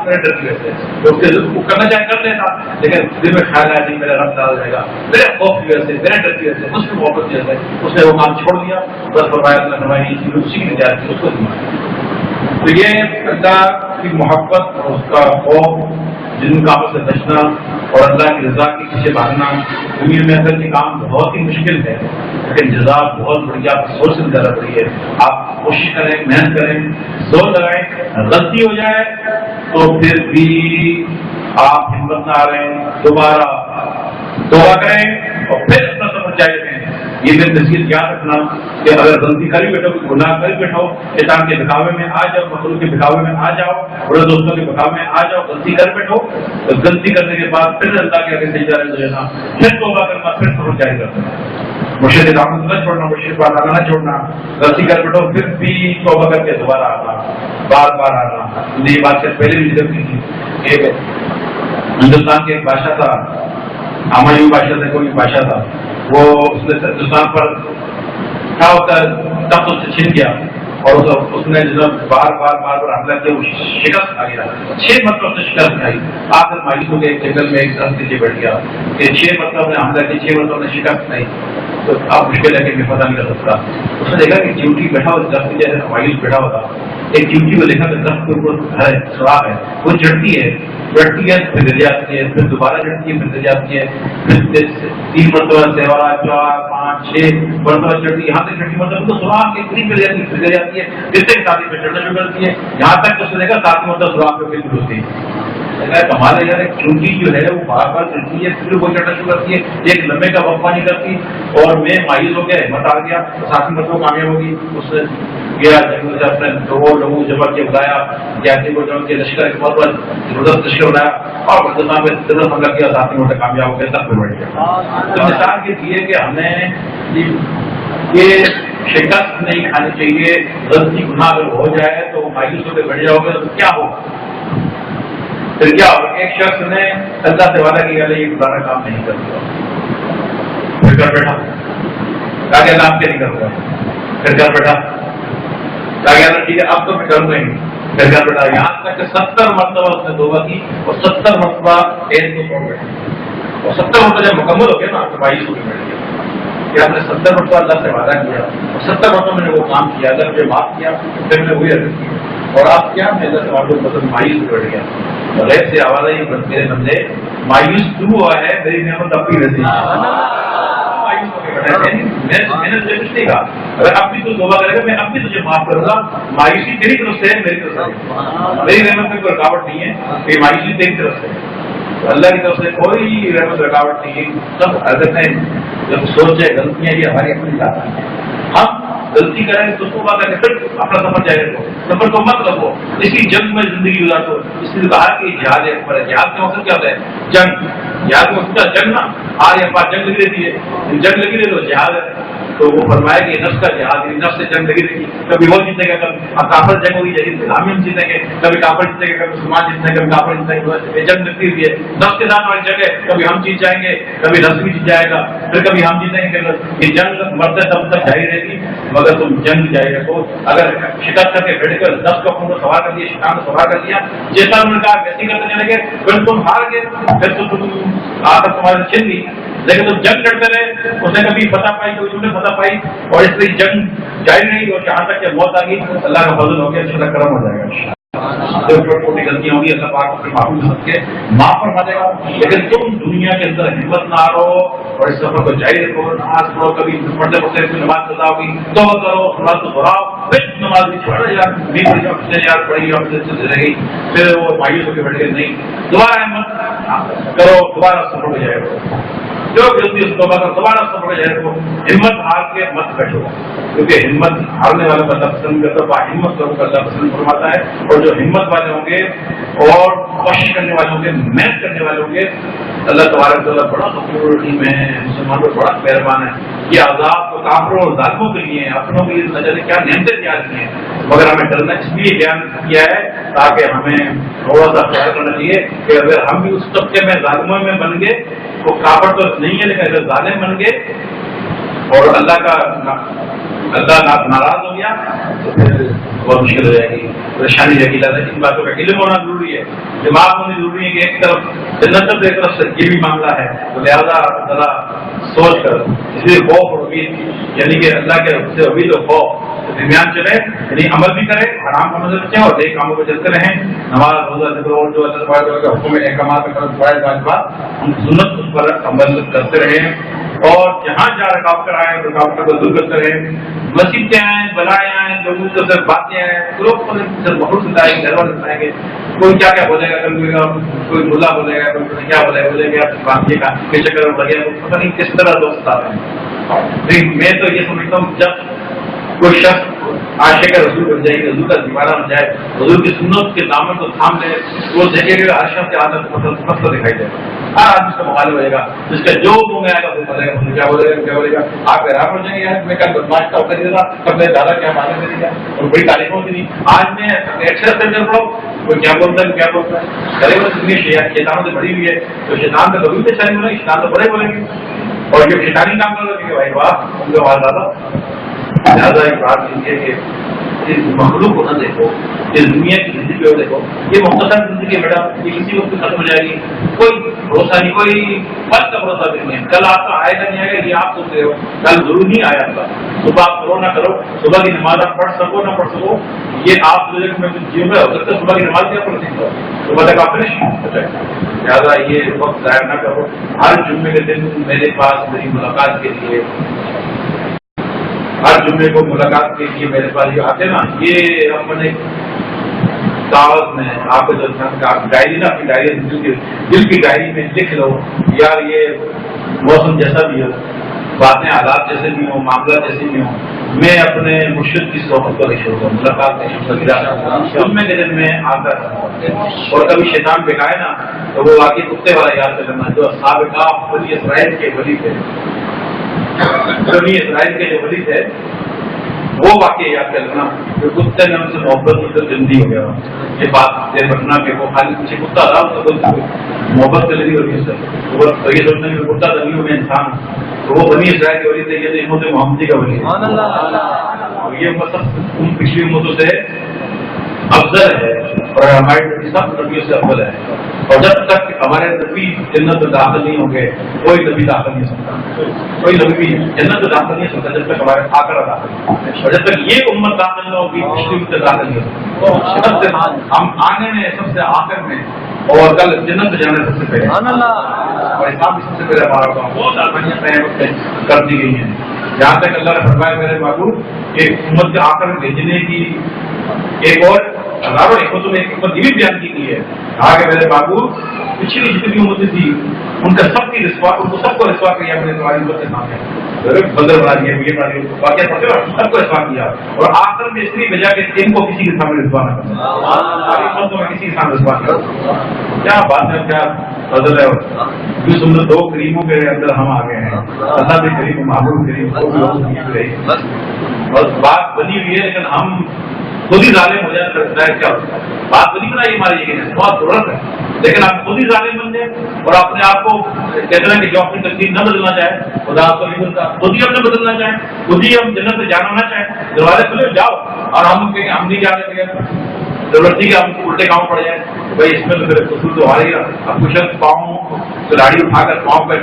Speaker 3: میرے ڈر کی وجہ سے وہ کرنا چاہے کر لیتا، لیکن دل میں خیال آیا نہیں میرا رب ڈال جائے گا، میرے خوف کی وجہ سے، میرے ڈر کی وجہ سے، اس کی محبت کی وجہ سے اس نے وہ کام چھوڑ دیا. بس فرمایا اللہ فرمائی اسی کی تیار کی اس کو دیا. تو یہ اللہ کی محبت اور اس کا خوف جن کاموں سے بچنا اور اللہ کی رضا کے پیچھے بھاگنا دنیا میں اصل یہ کام بہت ہی مشکل ہے، لیکن جزا بہت بڑی، آپ سوچ سے زیادہ بڑی ہے۔ آپ کوشش کریں، محنت کریں، زور لگائیں، غلطی ہو جائے تو پھر بھی آپ ہمت نہ ہاریں، دوبارہ توبہ کریں اور پھر اپنا سفر جاری رکھیں۔ یہ میری نصیحت یاد رکھنا کہ اگر غلطی کر بیٹھو، گناہ کر بیٹھو، شیطان کے بہکاوے میں آ جاؤ، مخلوق کے بہکاوے میں آ جاؤ، بڑے دوستوں کے بہکاوے میں آ جاؤ، غلطی کر بیٹھو تو غلطی کرنے کے بعد پھر اللہ کے آگے سجدہ رہ لینا، پھر توبہ کرنا، پھر سفر جاری رکھنا، مرشد دعوت نہ چھوڑنا، مرشد بات آنا نہ چھوڑنا، غلطی کر بیٹھو پھر بھی توبہ کر کے دوبارہ آنا، بار بار آنا۔ یہ بات سے پہلے بھی ذکر کی تھی کہ ہندوستان کے ایک بادشاہ تھا، ہمایوں بادشاہ تھا، کوئی بادشاہ تھا، وہ اس نے ہندوستان پر کیا ہوتا ہے تب اس سے چھن گیا اور اس نے بار بار حملہ کیا، وہ شکست کھا گیا، 6 مرتبہ اس نے شکست کھائی، آخر مایوس ہو کے ایک جنگل میں ایک درخت نیچے بیٹھ گیا کہ 6 مرتبہ نے حملہ کیا، 6 مرتبہ نے شکست کھائی، تو آپ مشکل ہے کہ میں پتہ نہیں کر سکتا۔ اس نے دیکھا کہ چیونٹی بیٹھا ہوا درخت جیسے مایوس بیٹھا ہوا تھا، ایک چیونٹی کو دیکھا کہ درخت کے اوپر ہے سراغ ہے، وہ چڑھتی ہے پھر گر جاتی ہے، پھر دوبارہ چڑھتی ہے، پھر گر جاتی ہے، پھر 3 مرتبہ 4 5 6 مرتبہ چڑھتی ہے، یہاں تک چڑھتی مرتبہ تو سراغ کے قریب گر جاتی ہے، پھر گر جاتی ہے، پھر سے ساتھی پہ چڑھنا شروع کرتی ہے، یہاں تک اس نے دیکھا 7 مرتبہ سراغ پہ بالکل ہوتی ہے۔ کمال ہے یار، ایک چونٹی جو ہے وہ بار بار چڑھتی ہے، پھر وہ چڑھنا شروع کرتی ہے، ایک لمبے کا وقفہ نہیں کرتی، اور میں مایوس ہو گیا، ہمت آ گیا، 7 مرتبہ کامیاب ہوگی، اس نے گیا جنگل سے اپنے لوگوں جمع کے بلایا، جیسے کو جو لشکر ایک بہت بڑا زبردست لشکر بنایا اور ہندوستان میں ضرورت حملہ کیا، 7 مرتبہ کامیاب ہو گیا، تب پھر بڑھ گیا۔ تو مثال یہ تھی کہ ہمیں یہ شکست نہیں کھانی چاہیے، غلطی گناہ اگر ہو جائے تو مایوس ہو کے بیٹھ جاؤ گے تو کیا ہوگا، پھر کیا ہوگا؟ ایک شخص نے اللہ سے وعدہ کیا کہ یہ پرانا کام نہیں کروں گا، پھر گھر بیٹھا کہا کہ اللہ آپ کے نہیں کروں گا، پھر گھر بیٹھا کہا کہ اللہ ٹھیک ہے اب تو میں کروں گا ہی، پھر گھر بیٹھا، یہاں تک کہ 70 مرتبہ اس نے توبہ کی اور 70 مرتبہ ایک کو چھوڑ بیٹھا، اور 70 مرتبہ جب مکمل ہو گیا نا تو مایوس ہو کے بیٹھ گیا کہ آپ نے 70 مرتبہ اللہ سے وعدہ کیا اور 70 مرتبہ میں نے وہ کام کیا، اللہ مجھے معاف کیا، پھر میں نے وہی عرض کی اور آپ کیا میں اللہ سے وعدہ مطلب مایوس بیٹھ گیا۔ غیر سے آواز آئی میرے بندے مایوس تو ہوا ہے، میری نعمت اب بھی رہتی ہے، میں نے تجھے کچھ نہیں کہا، اگر اب بھی تو توبہ کرے گا میں اب بھی تجھے معاف کروں گا، مایوسی تیری طرف سے ہے، میری طرف سے میری نعمت میں کوئی رکاوٹ نہیں ہے، کہ مایوسی تیری طرف سے، اللہ کی طرف سے کوئی رحمت رکاوٹ نہیں ہے۔ سب حرکتیں جب سوچے غلطیاں یہ ہماری اپنی ذات ہیں، ہم غلطی کریں تو توبہ کریں، پھر اپنا سفر جاری رکھو، سفر کو مت رکھو، اسی جنگ میں زندگی گزارو، اس لیے کہا کہ جہاد اکبر ہے، جہاد کا مقصد کیا ہوتا ہے؟ جنگ، جہاد کا مقصد جنگ نا، آج ہمارے پاس جنگ لگی رہتی ہے، جنگ لگی رہی تو جہاد ہے، تو وہ فرمایا کہ نفس کا جہاد، نفس سے جنگ لگی رہی، کبھی وہ جیتے گا، کبھی کافر جنگ ہوگی جیسے ہم جیتیں گے، کبھی کافر جیتے گا، کبھی مسلمان جیتیں گے، کبھی کافر جیتیں گے، یہ جنگ لگتی رہی ہے، نفس کے ساتھ ہماری جنگ ہے، کبھی ہم جیت جائیں گے، کبھی نفس بھی جیت جائے گا، پھر کبھی ہم جیتیں گے، یہ جنگ مرتے تب تک جاری رہے گی، مگر تم جنگ جاری رکھو، اگر شکست کر کے بیٹھ کر نفس کا خون کو سوار کر دیا، شیطان کو سوار کر دیا، جیسا انہوں نے کہا ویسے کرتے چلے گئے، پھر تم ہار گئے، پھر تو تم آخر تمہارے چھن گئی، لیکن تم جنگ لڑتے رہے، اس نے کبھی فتح پائی، کبھی تم نے فتح پائی، اور اس لیے جنگ جاری رہی، اور جہاں تک کہ موت آ گئی اللہ کا فضل ہو گیا، اس کا کرم ہو جائے گا، جو چھوٹی چھوٹی غلطیاں ہوگی اللہ پاک اپنے معافی سب کے معاف فرما دے گا، لیکن تم دنیا کے اندر ہمت نہ ہارو اور اس سفر کو جاری رکھو، نماز پڑھو، کبھی پڑھتے پڑھتے کوئی نماز قضا ہوگی توبہ کرو، نماز کو دہراؤ، پھر نماز بھی چھوڑو یار نہیں پڑھی جاؤ، پچھلے یار پڑھی جاؤ، چلتی رہے گی، پھر وہ مایوس ہو کے بیٹھ گئے، نہیں دوبارہ ہمت کرو، دوبارہ سفر ہو جائے گا، جو غلطی اس توبہ کرو، دوبارہ سفر ہو جائے گا، ہمت ہار کے مت بیٹھو، کیونکہ ہمت ہارنے والوں کا اللہ پسند کرتا ہے، با ہمت لوگوں کا اللہ پسند فرماتا ہے، اور جو ہمت والے ہوں گے اور کوشش کرنے والے ہوں گے، محنت کرنے والے ہوں گے، اللہ تبارک و تعالیٰ بڑا غفور رحیم ہے، مسلمانوں پر بڑا مہربان ہے، یہ عذاب تو کافروں اور ظالموں کے لیے ہیں، اپنوں کے لیے نہ جانے کیا نعمتیں تیار کی ہیں، مگر ہمیں ڈرنا اس لیے بیان کیا ہے تاکہ ہمیں تھوڑا سا خیال کرنا چاہیے کہ اگر ہم بھی اس طبقے میں ظالموں میں بن گئے، وہ کافر تو نہیں ہے لیکن اگر ظالم بن گئے اور اللہ ناراض ہو گیا تو پھر بہت مشکل ہو جائے گی، پریشانی رہے گی، ان باتوں کا علم ہونا ضروری ہے، دماغ ہونا ضروری ہے کہ ایک طرف جنت ایک طرف سے یہ بھی معاملہ ہے، تو لہٰذا اللہ سوچ کر، اس لیے خوف اور امید یعنی کہ اللہ کے رب سے امید اور خوف درمیان چلے، یعنی عمل بھی کرے، حرام کاموں سے بچیں اور نیک کاموں پہ چلتے رہیں، نماز روزہ ذکر اور جو اللہ تبارک و تعالیٰ کے حکم احکامات فرائض واجبات ہم سنت اس پر عمل کرتے رہیں، اور جہاں جہاں رکاوٹیں آئیں رکاوٹوں کو دور کرتے رہیں، مصیبتیں آئیں بلائیں آئیں لوگوں کو صرف باتیں آئیں لوگ صرف بہت ستائیں گے، گھر والے ستائیں گے، کوئی کیا کیا بولے گا، کوئی ملا بولے گا، کوئی کیا بولے گا بات یہ کا بے چکر لگے پتہ نہیں کس طرح دوست آ رہے ہیں۔ میں تو یہ سمجھتا ہوں جب کوئی شخص عاشق رسول بن جائے، رسول کا دیوانہ بن جائے، حضور کی سنت کے دامن کو تھام لے، وہ دیکھے گا ہر شخص کے عادت مسئلہ دکھائی دے گا، ہر آدمی اس کا مخالف ہوئے گا، جس کا جو منہ میں آئے گا وہ بولے گا، کیا بولے گا آپ حیران ہو جائیں گے یار میں کل بدماش کا ہوتا نہیں تھا، کب میرے دادا کیا مانے دے گا اور بڑی تعریفوں کی تھی، آج میں ایکسرسائز کر رہا ہوں کوئی کیا بولتا ہے کیا بولتا ہے، کرے وہ دنیا شیطانوں سے بڑی ہوئی ہے، تو شیطان تو کبھی بھی اچھا نہیں بولے گا، شیطان تو بڑے بولیں گے، اور جو شیطانی کام کرو گے بھائی واہ ان کو آواز دادا زیادہ ایک بات یہ کہ اس مخلوق کو نہ دیکھو، اس دنیا کی زندگی کو دیکھو، یہ مختصر زندگی بیٹا یہ کسی وقت ختم ہو جائے گی، کوئی بھروسہ نہیں، کوئی پل کا بھروسہ بھی نہیں ہے، کل آپ کا آئے گا نہیں آئے گا یہ آپ سوچ رہے ہو، کل ضرور نہیں آیا آپ کا، صبح آپ کرو نہ کرو، صبح کی نماز آپ پڑھ سکو نہ پڑھ سکو، یہ آپ میں جیو میں ہو سکتا ہے صبح کی نماز کیا پڑھ سکتے ہو، صبح تک آپ فنش ہو جائے، لہٰذا یہ وقت ضائع نہ کرو، ہر جمعے کے دن میرے پاس میری ملاقات کے لیے، ہر جمعے کو ملاقات کے لیے میرے پاس یہ آتے نا، یہ اپنے دعوت میں آپ کو ڈائری نا اپنی ڈائری دل کی ڈائری میں لکھ لو یار یہ موسم جیسا بھی ہو، باتیں حالات جیسے بھی ہوں، معاملات جیسے بھی ہوں، میں اپنے مرشد کی صحبت کو نہیں چھوڑتا، ملاقات نہیں چھوڑتا، جمعے کے دن میں آتا رہتا، اور کبھی شیطان بگائے نا تو وہ واقعی کتے والا یاد کرنا جو اصحاب کہف بنی اسرائیل کے ولی تھے، بنی اسرائیل کے جو ولی تھے وہ واقعہ یاد کر لینا، جو کتے نے ان سے محبت کی تو زندگی ہو گیا، یہ بات یہ بٹنا کہ وہ خالی پیچھے کتا تھا اس کو محبت کر لی ہوتی ہے، وہ یہ سوچنا کہ کتا تو نہیں ہو میں انسان، تو وہ بنی اسرائیل کے ولی تھے، یہ تو امت محمدی کا ولی ہے، یہ مطلب ان پچھلی امتوں سے افضل ہے اور ہمارے نبی سب نبیوں سے افضل ہے، اور جب تک ہمارے نبی جنت میں داخل نہیں ہوں گے کوئی نبی داخل نہیں ہو سکتا، کوئی نبی جنت میں داخل نہیں ہو سکتا جب تک ہمارے آقا داخل نہیں، اور جب تک یہ امت داخل نہ ہوگی پچھلی امت داخل نہیں ہو سکتی، سب سے ہم آنے میں سب سے آخر میں اور کل جنت میں جانا سب سے پہلے، اور اسلام بھی سب سے پہلے ہمارا کام بہت آسانیاں کر دی گئی ہیں، جہاں تک اللہ نے فرمایا میرے محبوب کہ امت کے آخر میں بھیجنے کی ایک اور ہزاروں حکمتوں میں ایک حکمت یہ بھی بیان کی گئی ہے، کہا کہ میرے محبوب پچھلی جتنی امتیں تھی ان کا سب کی رسوا، ان کو سب کو رسوا کیا اپنے تمہاری امت کے سامنے، بدل بنا دیا، یہ بنا دیا، واقعہ پڑھتے ہو سب کو رسوا کیا، اور آخر میں اس لیے بجا کہ ان کو کسی کے سامنے رسوا نہ کرنا، ہماری امتوں میں کسی کے سامنے رسوا کیا، کیا بات ہے، کیا بدل ہے، جو سن دو کریموں کے اندر ہم آ گئے ہیں، اللہ بھی کریم محبوب کریم، بس بات بنی ہوئی ہے لیکن ہم خود ہی ظالم ہو جائے، کیا ہوتا ہے بات بنی بنائی ہماری یہ بہت ضرورت ہے، لیکن آپ خود ہی ظالم بن جائیں اور اپنے آپ کو کہتے ہیں کہ جو اپنی تقدیر نہ بدلنا چاہے خدا آپ کو نہیں بدلتا، خود ہی ہم نے بدلنا چاہیں، خود ہی ہم جنت سے جانا نہ چاہیں، دروازے کھلے جاؤ، اور ہم کہیں ہم نہیں جا رہے ضرورت تھی کہ ہم الٹے کام پڑ جائیں، بھائی اس میں تو پھر قصور تو آ رہی ہے، اب کچھ پاؤں گاڑی اٹھا کر پاؤں پہ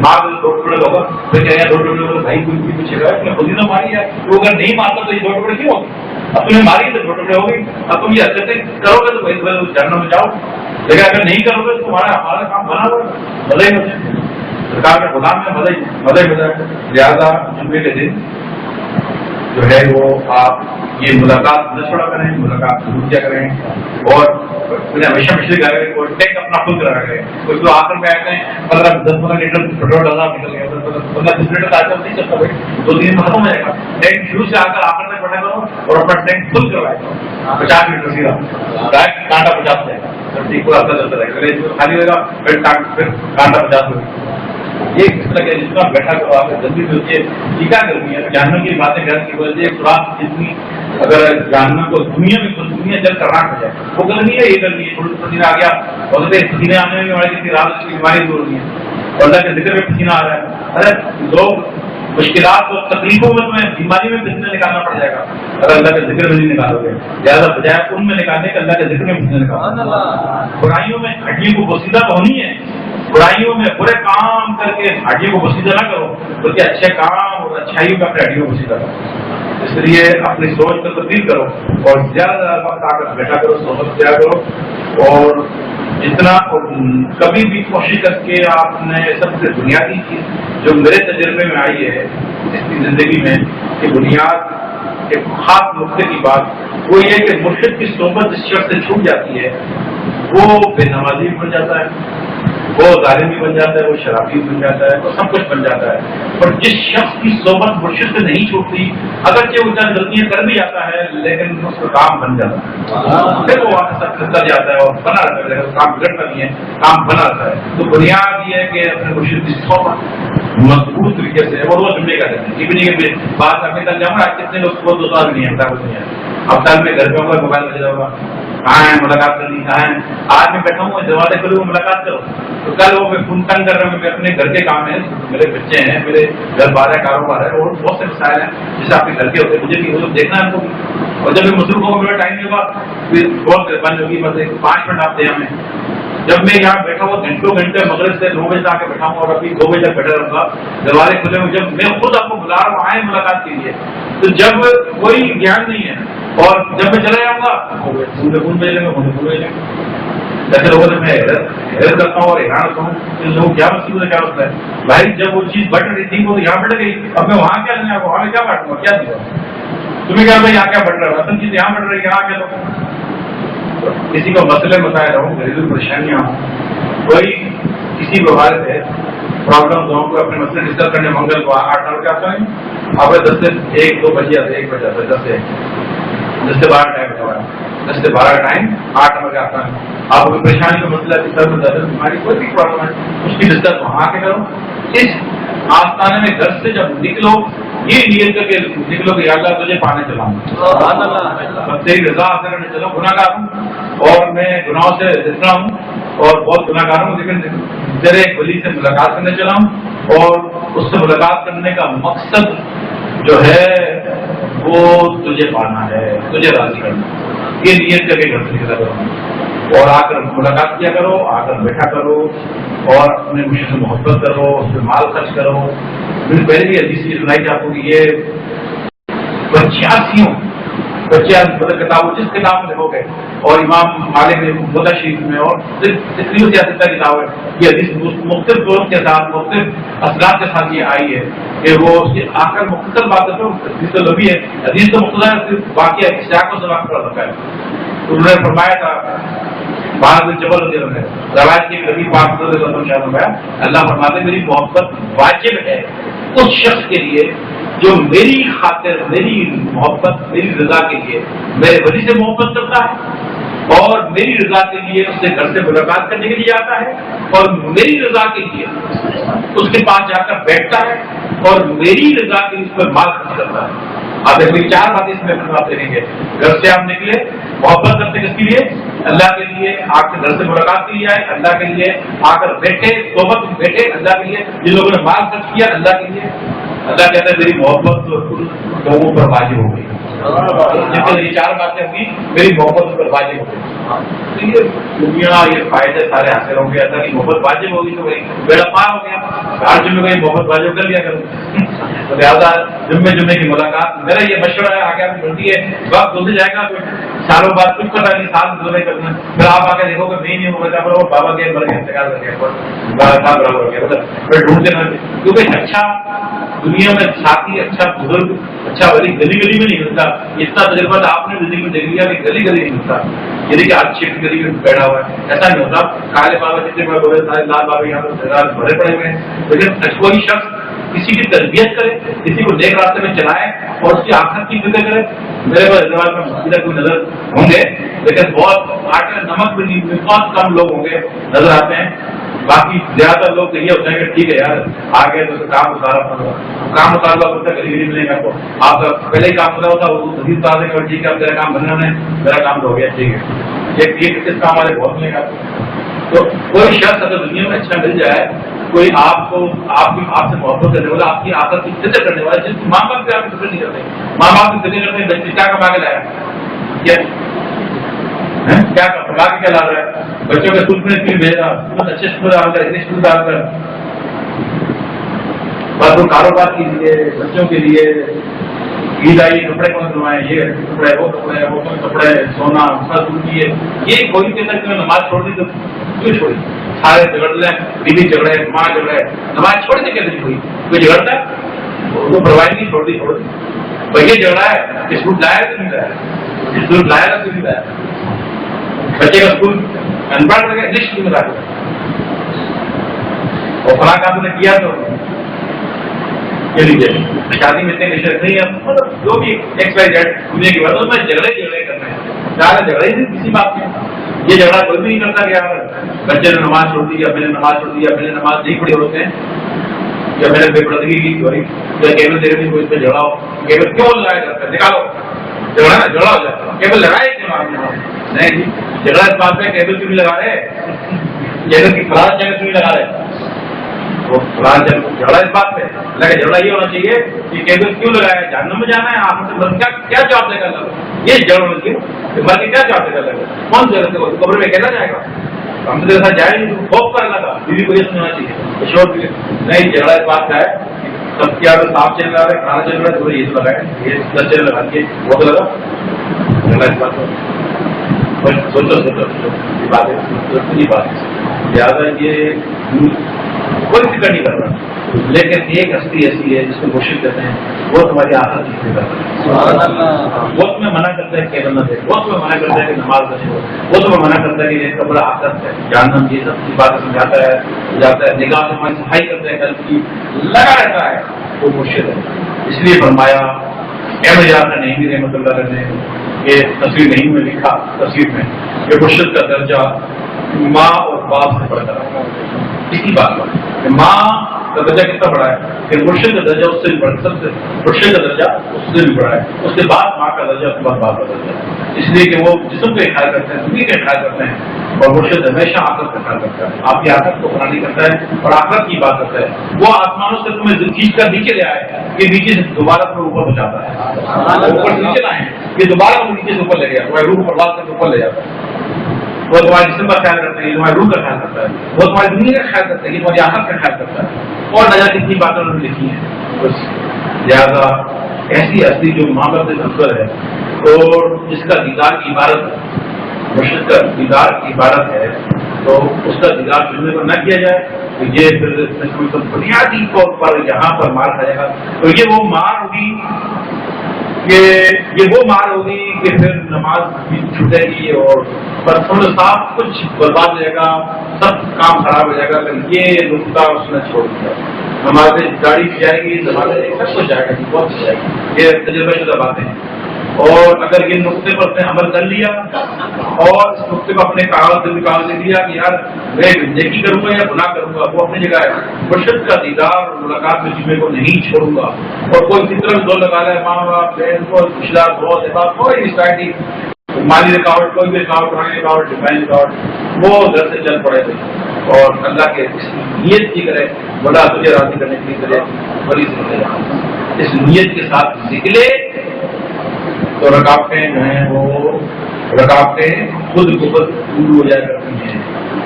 Speaker 3: مار دو ٹکڑے ہوگا، پھر کہیں دو ٹکڑے ہوگا بھائی کوئی پوچھے گا خود ہی نہ ماری ہے، تو اگر نہیں مارتا تو یہ دو ٹکڑے کیوں ہوگی، اب تمہیں ماری تو دو ٹکڑے ہو گئی، اب تم یہ حرکتیں کرو گے تو بھائی جھرنوں میں جاؤ، لیکن اگر نہیں کرو گے تو ہمارا کام بنا ہوا مزہ ہی مزہ، سرکار کے غلام میں مزہ ہی مزہ ہے، لہٰذا جمعے کے دن جو ہے وہ آپ یہ ملاقات نہ چھوڑا کریں، ملاقات ضرور کیا کریں، اور ہمیشہ مچھلی گا کریں، اور ٹینک اپنا خود کرا کریں، کچھ لوگ آخر میں آتے ہیں 15 لیٹر پیٹرول ڈالا نکل گیا، 15-20 لیٹر آج کل نہیں چلتا بھائی 2 دن میں ختم ہو جائے گا، ٹینک شروع سے آ کر آخر تک بیٹھا کرو اور اپنا ٹینک فل کروائے 50 لیٹر سیدھا ڈائریکٹ کانٹا 50 جائے گا، پورا چلتا رہے گا، خالی ہوئے گا پھر کانٹا 50 ہوگا، یہ کس طرح کے جس طرح بیٹھا کرو آپ جلدی سے ہوتی ہے، ٹھیکا کرنی ہے، جانور کی باتیں کرنے کی وجہ سے خوراک جتنی اگر جانور کو دنیا میں دنیا جل کر راک ہو جائے وہ کرنی ہے، یہ کرنی ہے، تھوڑی پسینہ آ گیا اور پسینے آنے میں ہماری کسی رات کی بیماری دور نہیں ہے، اور اللہ کے ذکر میں پسینہ آ رہا ہے، ارے لوگ مشکلات اور تکلیفوں میں تمہیں بیماری میں پسینہ نکالنا پڑ جائے گا اگر اللہ کے ذکر میں نہیں نکالو گے، لہٰذا بجائے ان میں نکالنے کے اللہ کے ذکر میں پسینہ نکالنا، برائیوں میں ہڈیوں کو بوسیدہ تو ہونی ہے برائیوں میں برے کام کر کے ہڈیوں کو بسیدہ نہ کرو، بلکہ اچھے کام اور اچھائیوں میں اپنے ہڈیوں کو بسیدہ کرو۔ اس لیے اپنی سوچ کو تبدیل کرو اور زیادہ وقت آ کر بیٹھا کرو، صحبت کیا کرو، اور جتنا کبھی بھی کوشش کر کے آپ نے سب سے بنیادی چیز جو میرے تجربے میں آئی ہے اس کی زندگی میں کہ بنیاد ایک خاص نقطے کی بات وہ یہ کہ مرشد کی صحبت جس شخص سے چھوٹ جاتی ہے وہ بے نمازی بھی بن جاتا ہے، وہ ظالم بھی بن جاتا ہے، وہ شرابی بھی بن جاتا ہے، وہ سب کچھ بن جاتا ہے۔ اور جس شخص کی صحبت مرشد سے نہیں چھوٹتی، اگرچہ وہ چند غلطیاں کر بھی جاتا ہے لیکن اس کا کام بن جاتا ہے، پھر وہ وہاں سب کرتا جاتا ہے اور بنا رہتا ہے، کام بگڑتا نہیں ہے، کام بنا رہتا ہے۔ تو بنیاد یہ ہے کہ اپنے مرشد کی صحبت مضبوط طریقے سے اور وہ جملے کا دیتے ہیں کہ بات آپ کے تک جاؤں گا، کتنے لوگ کو 2 سال نہیں ہے، کچھ نہیں ہے، اب سال میں گھر پہ ہوگا موبائل بجے ہوگا، کہاں ہے ملاقات کرنی، کہاں ہے، آج میں بیٹھا ہوں دروازے کھولوں ملاقات کرو، تو کل وہ میں فون تنگ کر رہا ہوں، میں اپنے گھر کے کام ہے، میرے بچے ہیں، میرے گھر بار ہے، کاروبار ہے، اور بہت سے مسائل ہیں جیسے آپ کے گھر کے ہوتے ہیں، مجھے بھی وہ دیکھنا ہے ان کو بھی، اور جب میں مصروف ہوگا میرا ٹائم نہیں ہوگا پھر بہت بند ہوگی، بس 5 منٹ آپ دیں ہمیں۔ جب میں یہاں بیٹھا ہوا گھنٹوں گھنٹے مغرب سے 9 بجے تک بیٹھا ہوں اور ابھی 2 بجے تک بیٹھا رہوں گا، دروازے کھلے ہوں، جب میں خود آپ کو بلا رہا ہوں آئے ملاقات کے لیے، تو جب کوئی گیان نہیں ہے اور جب میں چلا جاؤں گا فون بھیج لیں گے، جیسے لوگوں سے میں حیرت کرتا ہوں اور حیران ہوتا ہوں کہ لوگ کیا مصیبت ہے، کیا ہوتا ہے بھائی، جب وہ چیز بٹ رہی تھی وہ یہاں بٹ گئی، اب میں وہاں کیا لیں گا، وہاں میں کیا بانٹوں گا، کیا دوں گا تمہیں، کیا بھائی یہاں کیا بٹ رہا ہے، اصل چیز یہاں بٹ رہی ہے، یہاں کیا لوگ کسی کو مسئلے مسائل ہوں، گھریلو پریشانیاں ہوں، کوئی کسی وبار سے پرابلم ہوں، کوئی اپنے مسئلے ڈسکس کرنے منگل کو 8 بجے آتا ہے، آپ 10 سے 1 2 بجے آتے ہیں، 1 بجے آتا ہے، 10 سے 12 ٹائم ہوتا ہے، 10 سے 12 ٹائم 8 بجے آتا ہے، آپ کو پریشانی کا مسئلہ ہے، سر میں درد، بیماری کوئی بھی پرابلم ہے، اس کی ڈسکس وہاں آ کے کرو۔ اس آستانے میں گھر سے جب نکلو یہ نیت کر کے نکلو کہ یا اللہ تجھے پانے چلا ہوں، تیری رضا حاصل کرنے چلا، گناہ گار ہوں اور میں گناہوں سے جتنا ہوں اور بہت گناہ گار ہوں، لیکن تیرے ولی سے ملاقات کرنے چلا ہوں اور اس سے ملاقات کرنے کا مقصد جو ہے وہ تجھے پانا ہے، تجھے راضی کرنا، یہ نیت کر کے گھر سے نکلا کرو اور آ کر ملاقات کیا کرو، آ کر بیٹھا کرو اور اپنے مجھ سے محبت کرو، اس پہ مال خرچ کرو۔ میں نے پہلے بھی حدیث یہ سنائی تھی آپ کو کہ یہ 85 کتابوں جس کتاب میں لکھو گے اور امام مالک نے موطا شریف میں اور جتنی سیاست کا کتاب ہے یہ حدیث مختلف دور کے ساتھ مختلف اثرات کے ساتھ یہ آئی ہے کہ وہ آ کر مختصر بات کرتے حدیث تو لبی ہے، حدیث تو مختصر واقعہ اشتیاق و سباق پر رکھا ہے۔ انہوں نے فرمایا تھا بہادر جبل رضی اللہ عنہ روایت کی نبی پاک صلی اللہ علیہ وسلم فرمایا اللہ فرماتے میری محبت واجب ہے اس شخص کے لیے جو میری خاطر میری محبت میری رضا کے لیے میرے ولی سے محبت کرتا ہے اور میری رضا کے لیے اس سے گھر سے ملاقات کرنے کے لیے آتا ہے اور میری رضا کے لیے اس کے پاس جا کر بیٹھتا ہے اور میری رضا کے لیے اس پر مال خرچ کرتا ہے۔ آپ دیکھیں 4 باتیں اس میں آپ دیکھیں گے، گھر سے آپ نکلے محبت کرتے کس کے لیے، اللہ کے لیے، آپ کے گھر سے ملاقات کے لیے آئے اللہ کے لیے، آ کر بیٹھے صحبت بیٹھے اللہ کے لیے، جن لوگوں نے مال خرچ کیا اللہ کے لیے، اللہ کہتا ہے میری محبت لوگوں پر واجب ہو گئی، جتنے یہ 4 باتیں ہوگی میری محبت پر واجب ہو گئی، یہ دنیا یہ فائدے سارے حاصل ہوں گے، اللہ کی محبت واجب ہوگی تو بھائی بیڑا پار ہو گیا، ہر جمعے کو محبت واجب کر لیا کروں، تو لہٰذا جمعے کی ملاقات میرا یہ مشورہ ہے، آگے آپ بڑھتی ہے وقت گزر جائے گا تو سالوں بعد کچھ پتا نہیں سال گزرے کرنا، پھر آپ آ کے دیکھو گے نہیں ہوگا پر بابا کے مر گئے انتقال کر گیا برابر ہو گیا، پھر ڈھونڈتے نہ کیونکہ اچھا دنیا میں ساتھی اچھا بزرگ اچھا ولی گلی گلی میں نہیں ملتا، اتنا تجربہ تو آپ نے زندگی میں دیکھ لیا کہ گلی گلی نہیں ملتا، یعنی کہ آج شیٹ گلی میں بیٹھا ہوا ہے ایسا نہیں ہوتا، کالے بابا جتنے بڑے بڑے سارے لال بابا یہاں پر بڑے پڑے ہوئے ہیں، لیکن کوئی شخص کسی کی تربیت کرے کسی کو نیک راستے میں چلائے اور اس کی آخرت کی فکر کرے، میرے حیدرآباد میں مسجد کوئی نظر ہوں گے لیکن بہت آٹے نمک بھی نہیں، بہت کم لوگ ہوں گے نظر آتے ہیں، باقی زیادہ تر لوگ یہ ہوتا ہے کہ ٹھیک ہے یار آگے تو کام اتارا پڑا، کام اتارا ہوتا ہے گلی ملے گا تو آپ کا پہلے ہی کام اتارا ہوتا وہ حدیث اتار دیں گے ٹھیک ہے اب تیرا کام بننے میں میرا کام ہو گیا ٹھیک ہے، ایک اس کام والے بہت ملے گا، تو کوئی شخص اگر دنیا میں اچھا مل جائے کوئی آپ کو آپ سے محبت کرنے والا آپ کی آخرت کی فکر کرنے والا جس ماں باپ سے آپ کی فکر نہیں کرتے، ماں باپ کی فکر کرتے ہیں بچے کیا کما کے لایا کیا کیا پکا کے کیا لا رہا ہے؟ بچوں کے اسکول میں کیوں بھیج رہا؟ بہت اچھے اسکول ڈال کر انگلش اسکول ڈال کر بس وہ کاروبار کے لیے بچوں کے لیے عید آئی کپڑے کون بنوائے، یہ کپڑے وہ کپڑے وہ کپڑے سونا سب کیے، یہ کوئی کے اندر نماز چھوڑ دی تو کیوں چھوڑی؟ سارے جھگڑ لیں، بیوی جھگڑے ماں جھگڑے، نماز چھوڑ دی کیسے چھوڑی؟ کوئی جھگڑتا ہے وہ پرواہ نہیں، چھوڑ دی بھائی جھگڑا ہے اسکول لایا تو نہیں لایا، اسکول لایا تو نہیں لایا، بچے کا اسکول ان پڑھ کر انگلش کیوں لا دیا اور فلاں کام نے کیا تو کے لیے شادی میں اتنے نشر نہیں ہے، مطلب جو بھی ایکس وائی زیڈ دنیا کی بات اس میں جھگڑے کرنے ہیں، زیادہ جھگڑے ہی کسی بات میں، یہ جھگڑا کوئی بھی نہیں کرتا کہ یار بچے نے نماز چھوڑ دی یا میں نے نماز چھوڑ دی یا میں نے نماز نہیں پڑھی ہوتے ہیں یا میں نے بے پردگی کی ہوئی یا کیبل دے رہی کوئی اس پہ جھگڑا ہو، کیبل کیوں لگایا جاتا ہے؟ نکالو جھگڑا نا، جھگڑا ہو جاتا ہے، کیبل لگائے کیوں آپ نے؟ نہیں جی جھگڑا اس بات پہ کیبل کیوں نہیں لگا رہے، کیبل کی فلاں جگہ کیوں نہیں لگا رہے؟ جھگڑا اس بات پہ لیکن جھگڑا یہ ہونا چاہیے کہ کیبل کیوں لگایا، جہنم میں جانا ہے آپ سے کیا جواب دے گا؟ یہ جھگڑا ہونا چاہیے مر کے کیا جواب دے گا؟ کون سے قبر میں کہنا جائے گا؟ ہم تو ایسا جائے نہیں، خوف کرنا تھا، بیوی کو یہ سمجھنا چاہیے شور بھی نہیں، جھگڑا اس بات کا ہے سب کیا صاف چل رہا ہے، کھانا چل رہا ہے تو یہ تو لگائے، یہ 10 چل لگا دیے وہ تو لگا، جھگڑا اس بات کا سوچو یہ بات ہے، لہٰذا یہ کوئی فکر نہیں کر رہا، لیکن ایک ہستی ایسی ہے جس کو مرشد کہتے ہیں، وہ تمہاری آخرت کی فکر کرتا ہے، وہ تمہیں منع کرتا ہے کہ نہ دے، وہ تمہیں منع کرتا ہے کہ نماز نہ چھوڑو، وہ تمہیں منع کرتا ہے کہ یہ قبر آخرت ہے، جہنم، یہ سب کی باتیں سمجھاتا ہے، نگاہ سے ہماری صفائی کرتا ہے، قلب کی لگا رہتا ہے، وہ مرشد ہے۔ اس لیے فرمایا احمد نہیں رحمۃ اللہ نے یہ تصویر نہیں میں لکھا، تصویر میں کہ مرشد کا درجہ ماں اور باپ سے بڑھ کر رکھا، اسی بات پر کہ ماں کا درجہ کتنا بڑا ہے کہ مرشد کا درجہ اس سے بھی بڑا، سب سے مرشد کا درجہ اس سے بھی بڑا ہے، اس کے بعد ماں کا درجہ، اس کے بعد باپ کا درجہ، اس لیے کہ وہ جسم کا خیال کرتے ہیں، دنیا کا خیال کرتے ہیں، اور مرشد ہمیشہ آخرت کا خیال کرتا ہے، آپ کی آخرت کو فراہمی کرتا ہے اور آخرت کی بات کرتا ہے، وہ آسمانوں سے تمہیں کھینچ کر نیچے لے آئے، یہ نیچے سے دوبارہ تمہیں اوپر پہنچاتا ہے، اوپر نیچے لائیں یہ دوبارہ وہ نیچے سے اوپر لے گیا، تمہاری روح پرواز کر کے اوپر لے جاتا ہے، وہ تمہارے جسم کا خیال کرتا ہے، یہ تمہاری روح کا خیال کرتا ہے، وہ تمہاری دنیا کا خیال کرتا ہے، یہ تمہاری آخرت کا خیال کرتا ہے، اور نہ جانے کتنی باتیں انہوں نے لکھی ہیں، بس لہٰذا ایسی ہستی جو ماں باپ سے منفر ہے اور جس کا دیدار کی عبارت ہے، مرشد کا دیدار کی عبارت ہے، تو اس کا دیدار چننے پر نہ کیا جائے تو یہ پھر بنیادی طور پر یہاں پر مار کھائے گا، تو یہ وہ مار ہوگی کہ یہ وہ مار ہوگی کہ پھر نماز بھی چھوٹے گی اور صاف کچھ برباد ہو جائے گا، سب کام خراب ہو جائے گا، اگر یہ نقطہ اس نے چھوڑ دیا، نمازیں گاڑی بھی جائے گی، نمازیں سب کچھ جائے گا، بہت کچھ جائے گی، یہ تجربہ شدہ باتیں ہیں، اور اگر یہ نقطے پر نے عمل کر لیا اور اس نقطے کو اپنے کاغذ سے نکال دے دیا کہ یار میں نیکی کروں گا یا گناہ کروں گا، وہ اپنی جگہ ہے، مرشد کا دیدار اور ملاقات میں جمعے کو نہیں چھوڑوں گا، اور کوئی فطر میں زور لگا رہا ہے، ماں باپ بہن کو پچھلا بہت احساس کوئی اسٹائٹی مالی رکاوٹ، کوئی بھی رکاوٹ، پرانی رکاوٹ، ڈیفائن رکاوٹ، وہ گھر سے چل پڑے تھے اور اللہ کے اس نیت کی کرے، بڑا تجھے راضی کرنے کی کرے، بڑی سے اس نیت کے ساتھ نکلے تو رکاوٹیں جو ہیں وہ رکاوٹیں خود خود دور ہو جایا کرتی ہیں۔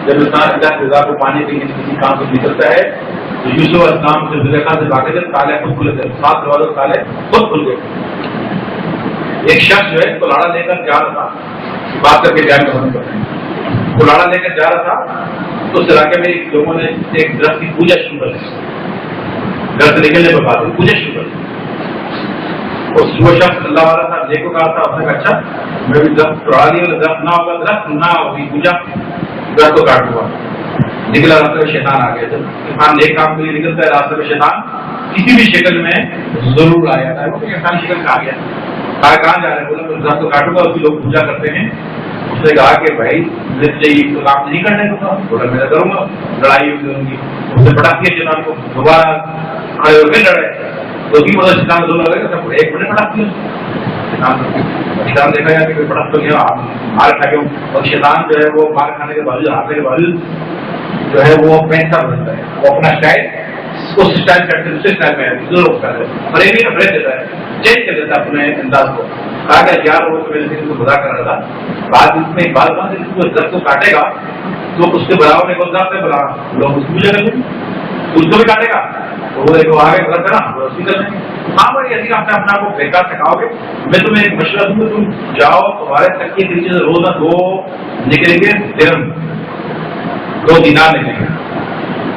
Speaker 3: جب انسان اللہ کے رضا کو پانے کے لیے کسی کام سے نکلتا ہے تو یوسف علیہ السلام سے زلیخا سے بھاگے تھے، تالے خود کھلے تھے، 7 دروازے تالے خود کھل گئے۔ ایک شخص جو ہے کلاڑا لے کر جا رہا تھا، بات کر کے بیان ختم کرتے ہیں، کلاڑا لے کر جا رہا تھا تو اس علاقے میں لوگوں نے ایک درخت کی پوجا شروع کر دی، گھر سے نکلنے پر بات پوجا شروع کر دی۔ وہ شخص اللہ والا تھا، لے کو کہا تھا، اس نے کہا اچھا میں بھی درخت توڑا لیا، درخت نہ ہوگا، درخت نہ ہوگی پوجا، درخت کو کاٹ دوں۔ نکلا راستے میں شیطان آ گیا، جب انسان نیک کام کے لیے نکلتا ہے راستے میں شیطان کسی بھی شکل میں ضرور آ جاتا ہے، وہ انسانی شکل میں آ گیا، کہاں جا رہے ہیں؟ بولا میں درخت کو کاٹوں گا، اس کی لوگ پوجا کرتے ہیں۔ اس نے کہا کہ بھائی میں تجھے یہ کام نہیں کرنے دوں گا، بولا میں کروں گا، لڑائی ہوگی، اس نے پٹا کیا شیطان کو، دوبارہ کھڑے ہو کے لڑے، تو بھی مطلب شیطان دونوں لگے سب ایک بڑے پٹاخ دیا، شیطان دیکھا جائے کہ پٹاخ تو گیا مار کھا کے، اور شیطان جو ہے وہ مار کھانے کے باوجود ہاتھے کے باوجود جو ہے وہ پیسہ بدلتا ہے، وہ اپنا اسٹائل اس اسٹائل کرتے دوسرے اسٹائل میں ضرور کرتا ہے، اور ایک بھی اپڈیٹ دیتا ہے، چینج کر دیتا ہے اپنے انداز کو۔ کہا کہ یار وہ میرے سے کو خدا کر رہا تھا بعد اس میں ایک بات بات ہے کہ درخت کو کاٹے گا تو اس کے برابر ایک درخت ہے بلا لوگ اس کو جگہ اس کو بھی کاٹے گا تو وہ ایک آگے درخت ہے نا اسی طرح ہاں بھائی یعنی آپ نے اپنا کو بیکار سکھاؤ گے میں تمہیں ایک مشورہ دوں گا تم جاؤ تمہارے تک کے نیچے سے روزہ دو نکلیں گے درہم 2 دینار نکلیں گے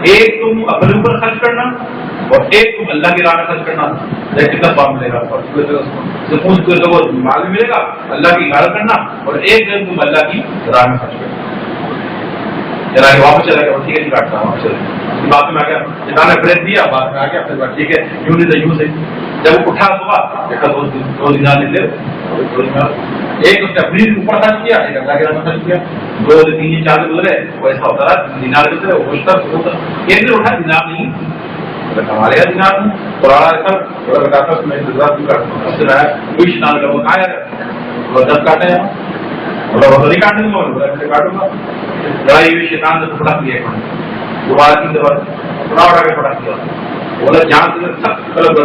Speaker 3: ایک تم اپنے اوپر خرچ کرنا اور ایک تم اللہ کی راہ میں خرچ کرنا کتنا پاپ ملے گا سکون کو مال بھی ملے گا اللہ کی عبادت کرنا اور ایک دن تم اللہ کی راہ میں خرچ کرنا چلا کے واپس چلا گیا ٹھیک ہے نہیں کاٹتا واپس چلے بعد میں آ گیا جتنا نے بریک دیا بعد میں آ گیا پھر ٹھیک ہے یوں نہیں یوں سے جب وہ اٹھا صبح دیکھا 2 دینار لے ایک اس نے اپنی اوپر خرچ کیا ایک اللہ کے راہ میں خرچ کیا 2 سے 3 4 دن گزرے وہ ایسا ہوتا رہا دینار گزرے وہ ہوتا ایک دن اٹھا دینار نہیں ہمارے یہاں دینار نہیں پرانا ایسا تھوڑا بتاتا میں کوئی شنان کا وہ کھایا 10 کاٹے نہیں کاٹنے دوں کاٹوں گا لڑائی ہوئی شیطان نے پھٹا دیا دوبارہ 3 دفعہ اڑا کے پھٹا دیا بولا جان سے سخت طرف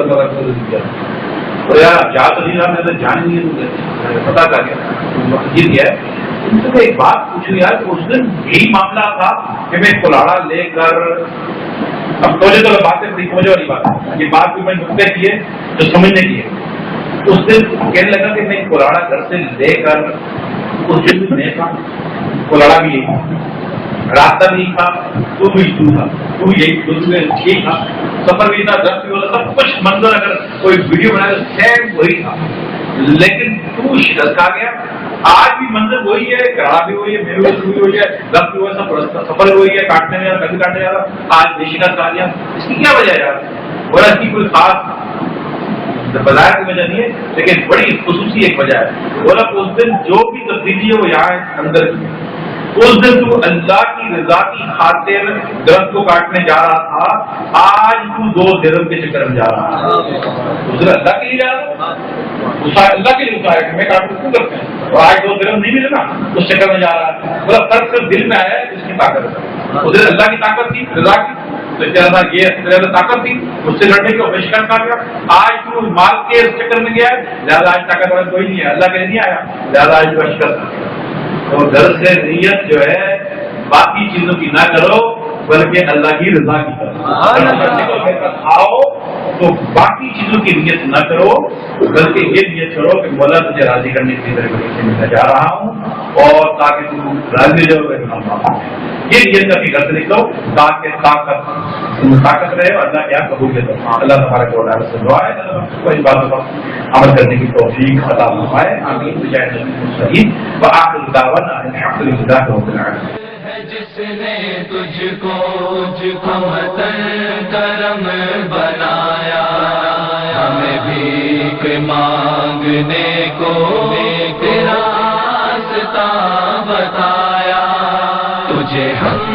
Speaker 3: دیا اور یار جا تو نہیں رہا میں تو جان نہیں پتا کر گیا جیت گیا ان سے ایک بات پوچھوں یار اس دن یہی معاملہ تھا کہ میں کلاڑا لے کر اب توجہ تو باتیں بڑی توجہ والی بات ہے یہ بات بھی میں نے نقطے کی ہے جو سمجھنے کی ہے اس دن کہنے لگا کہ میں کلاڑا گھر سے لے کر اس دن بھی نہیں تھا کلاڑا بھی یہی تھا راستہ بھی تھا تو بھی تھا تو یہی تھا سفر بھی تھا درد بھی ہوتا سب کچھ منظر اگر کوئی ویڈیو بنایا تو سیم وہی تھا لیکن تو شکست کھا گیا آج بھی منظر وہی ہے کراڑا بھی وہی ہے میرے بھی وہی ہے درد بھی وہی سب سفر وہی ہے کاٹنے میں کبھی کاٹنے جا رہا آج بھی شکست کھا گیا اس کی کیا وجہ ہے یار اور اس کی کوئی خاص بظاہر کی وجہ نہیں ہے لیکن بڑی خصوصی ایک وجہ ہے بولا اس دن جو بھی تبدیلی ہے وہ یہاں اندر کی ہے اس دن تو اللہ کی رضا کی خاطر درخت کو کاٹنے جا رہا تھا آج تو 2 درہم کے چکر میں جا رہا ہے اس دن اللہ کے لیے جا رہا اللہ کے لیے اتارا کہ میں کاٹوں کیوں کرتے ہیں اور آج 2 درہم نہیں ملے نا اس چکر میں جا رہا ہے بولا فرق صرف دل میں آیا ہے اس کی طاقت ہے اس دن اللہ کی طاقت تھی رضا کی یہ طاقت تھی اس سے لڑنے کی بہشکار کر گیا آج تو مال کے اس چکر میں گیا ہے لہٰذا آج طاقت والا کوئی نہیں ہے اللہ کے لیے نہیں آیا لہٰذا آج بہشکار کر گیا تو گھر سے نیت جو ہے باقی چیزوں کی نہ کرو بلکہ اللہ کی رضا کی کرو آؤ تو باقی چیزوں کی نیت نہ کرو بلکہ یہ نیت کرو کہ مولا تجھے راضی کرنے کے لیے میں جا رہا ہوں اور تاکہ تم راضی جاؤ گے یہ نیت کر کے گھر سے نکلو تاکہ طاقت رہے اور اللہ کیا قبول دے اللہ تبارک و تعالی سے دعا ہے کوئی باتوں پر عمل کرنے کی توفیق عطا فرمائے آمین بجائے نبی وآخر دعوانا الحمد للہ رب العالمین
Speaker 1: جس نے تجھ کو کرم بنایا ہمیں بھیک مانگنے کو تیرا راستہ بتایا تجھے ہم